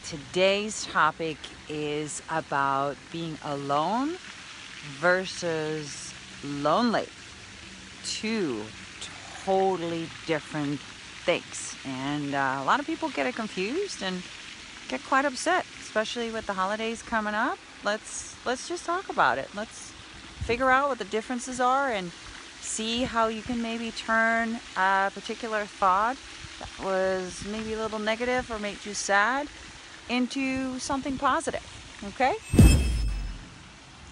Today's topic is about being alone versus lonely. Two totally different things. And a lot of people get it confused and get quite upset, especially with the holidays coming up. Let's just talk about it. Let's figure out what the differences are and see how you can maybe turn a particular thought that was maybe a little negative or made you sad into something positive, okay?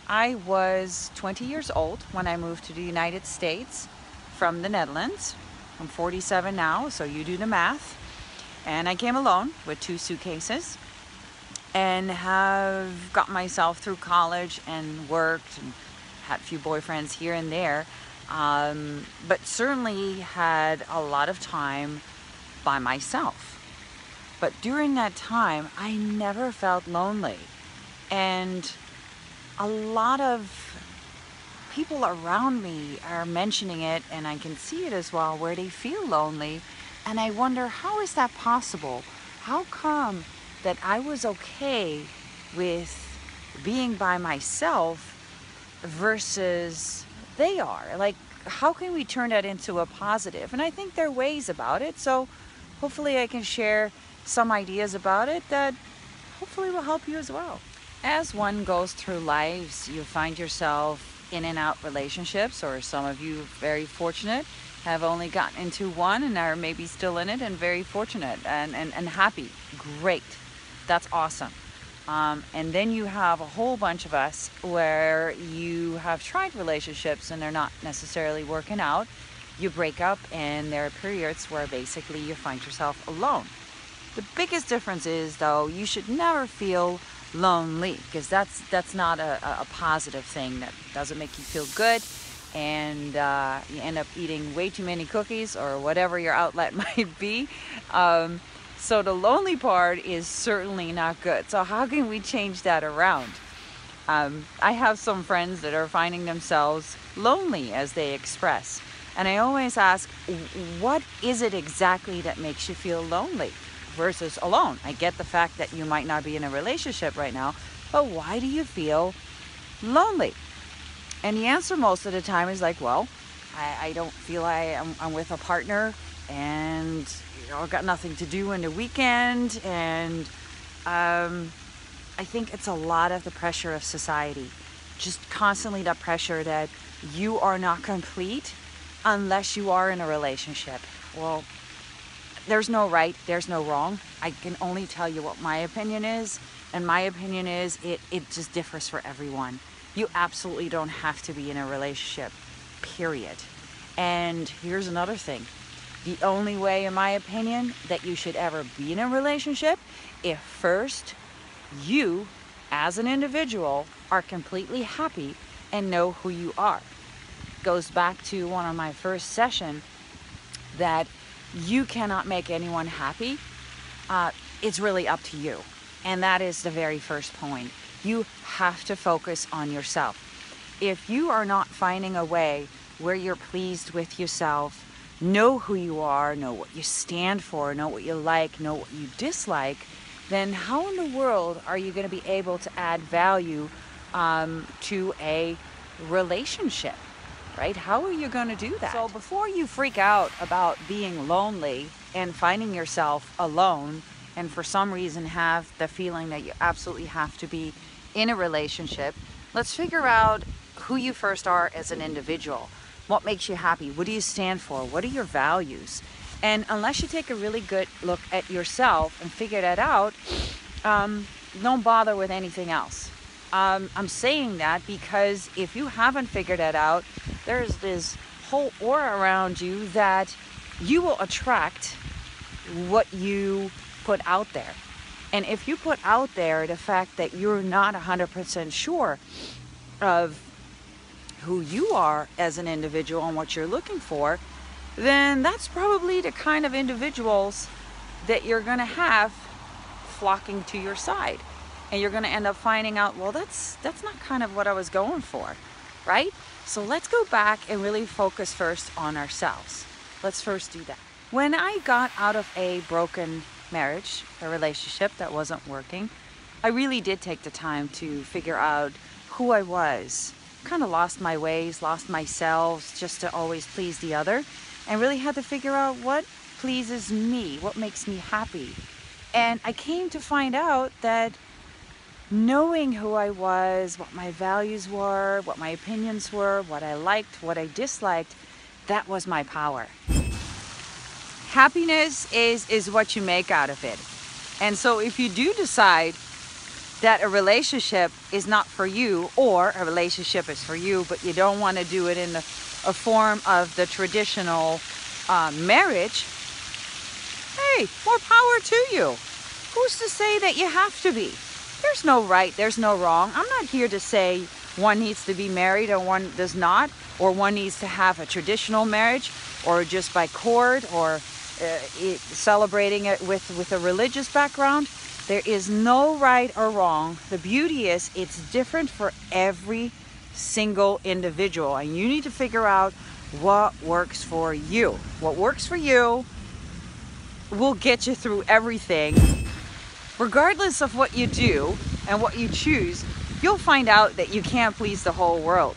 I was 20 years old when I moved to the United States from the Netherlands. I'm 47 now, so you do the math. And I came alone with 2 suitcases and have got myself through college and worked and had a few boyfriends here and there, but certainly had a lot of time by myself. But during that time, I never felt lonely. And a lot of people around me are mentioning it, and I can see it as well, where they feel lonely. And I wonder, how is that possible? How come that I was okay with being by myself versus they are? Like, how can we turn that into a positive? And I think there are ways about it. So hopefully I can share some ideas about it that hopefully will help you as well. As one goes through lives, you find yourself in and out relationships, or some of you very fortunate have only gotten into one and are maybe still in it and very fortunate and happy. Great. That's awesome. And then you have a whole bunch of us where you have tried relationships and they're not necessarily working out. You break up and there are periods where basically you find yourself alone. The biggest difference is, though, you should never feel lonely, because that's not a positive thing. That doesn't make you feel good, and you end up eating way too many cookies or whatever your outlet might be. So the lonely part is certainly not good. So how can we change that around? I have some friends that are finding themselves lonely as they express. And I always ask, what is it exactly that makes you feel lonely versus alone? I get the fact that you might not be in a relationship right now, but why do you feel lonely? And the answer most of the time is like, well, I don't feel I'm with a partner, and I've got nothing to do in the weekend, and I think it's a lot of the pressure of society. Just constantly that pressure that you are not complete unless you are in a relationship. Well, there's no right, there's no wrong. I can only tell you what my opinion is, and my opinion is it just differs for everyone. You absolutely don't have to be in a relationship, period. And here's another thing. The only way, in my opinion, that you should ever be in a relationship, if first you, as an individual, are completely happy and know who you are. Goes back to one of my first session, that you cannot make anyone happy. It's really up to you. And that is the very first point. You have to focus on yourself. If you are not finding a way where you're pleased with yourself, know who you are, know what you stand for, know what you like, know what you dislike, then how in the world are you going to be able to add value to a relationship? Right? How are you going to do that? So before you freak out about being lonely and finding yourself alone, and for some reason have the feeling that you absolutely have to be in a relationship, let's figure out who you first are as an individual. What makes you happy? What do you stand for? What are your values? And unless you take a really good look at yourself and figure that out, don't bother with anything else. I'm saying that because if you haven't figured that out, there's this whole aura around you that you will attract what you put out there. And if you put out there the fact that you're not 100% sure of who you are as an individual and what you're looking for, then that's probably the kind of individuals that you're going to have flocking to your side. And you're going to end up finding out, well, that's not kind of what I was going for, right? So let's go back and really focus first on ourselves. let's first do that. When I got out of a broken marriage, a relationship that wasn't working, I really did take the time to figure out who I was. Kind of lost my ways, lost myself just to always please the other, and really had to figure out what pleases me, what makes me happy. And I came to find out that knowing who I was, what my values were, what my opinions were, what I liked, what I disliked, that was my power. Happiness is what you make out of it. And so if you do decide that a relationship is not for you, or a relationship is for you, but you don't want to do it in a form of the traditional marriage, hey, more power to you. Who's to say that you have to be? There's no right, there's no wrong. I'm not here to say one needs to be married and one does not, or one needs to have a traditional marriage, or just by court, or celebrating it with a religious background. There is no right or wrong. The beauty is it's different for every single individual, and you need to figure out what works for you. What works for you will get you through everything. Regardless of what you do and what you choose, you'll find out that you can't please the whole world.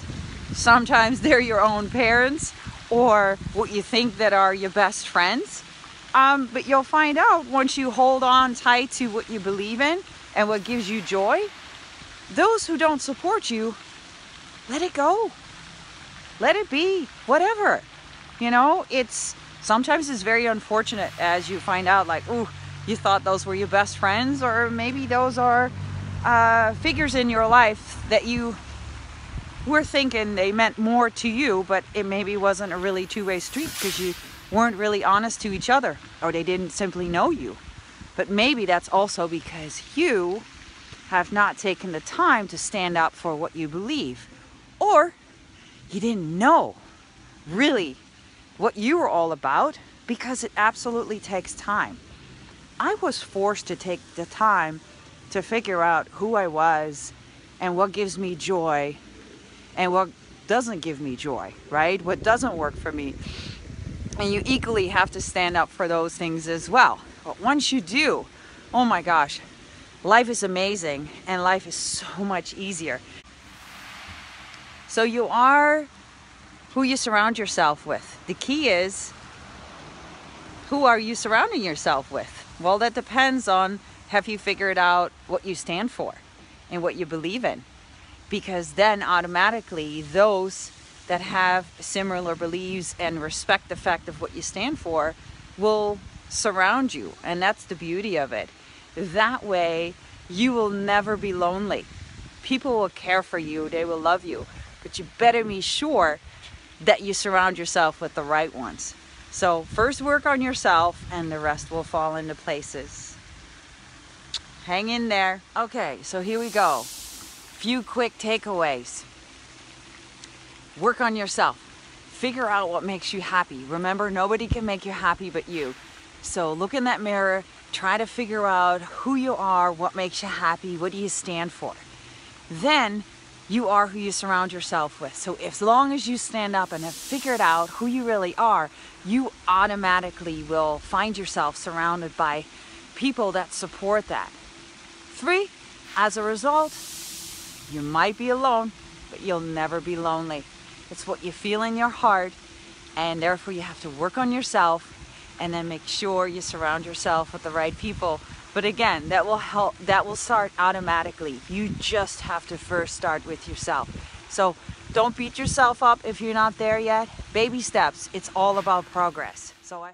Sometimes they're your own parents or what you think that are your best friends. But you'll find out once you hold on tight to what you believe in and what gives you joy, those who don't support you, let it go. Let it be, whatever. You know, sometimes it's very unfortunate as you find out, like, ooh, you thought those were your best friends, or maybe those are figures in your life that you were thinking they meant more to you, but it maybe wasn't a really two-way street because you weren't really honest to each other, or they didn't simply know you. But maybe that's also because you have not taken the time to stand up for what you believe, or you didn't know really what you were all about, because it absolutely takes time. I was forced to take the time to figure out who I was and what gives me joy and what doesn't give me joy, right? What doesn't work for me. And you equally have to stand up for those things as well. But once you do, oh my gosh, life is amazing and life is so much easier. So you are who you surround yourself with. The key is, who are you surrounding yourself with? Well, that depends on, have you figured out what you stand for and what you believe in? Because then automatically those that have similar beliefs and respect the fact of what you stand for will surround you. And that's the beauty of it. That way you will never be lonely. People will care for you, they will love you, but you better be sure that you surround yourself with the right ones. So first work on yourself and the rest will fall into places. Hang in there. Okay, so here we go. Few quick takeaways. Work on yourself. Figure out what makes you happy. Remember, nobody can make you happy but you. So look in that mirror, try to figure out who you are, what makes you happy, what do you stand for. Then you are who you surround yourself with. So as long as you stand up and have figured out who you really are, you automatically will find yourself surrounded by people that support that. 3, as a result, you might be alone, but you'll never be lonely. It's what you feel in your heart, and therefore you have to work on yourself and then make sure you surround yourself with the right people. But again, that will help, that will start automatically. You just have to first start with yourself. So don't beat yourself up if you're not there yet. Baby steps. It's all about progress. So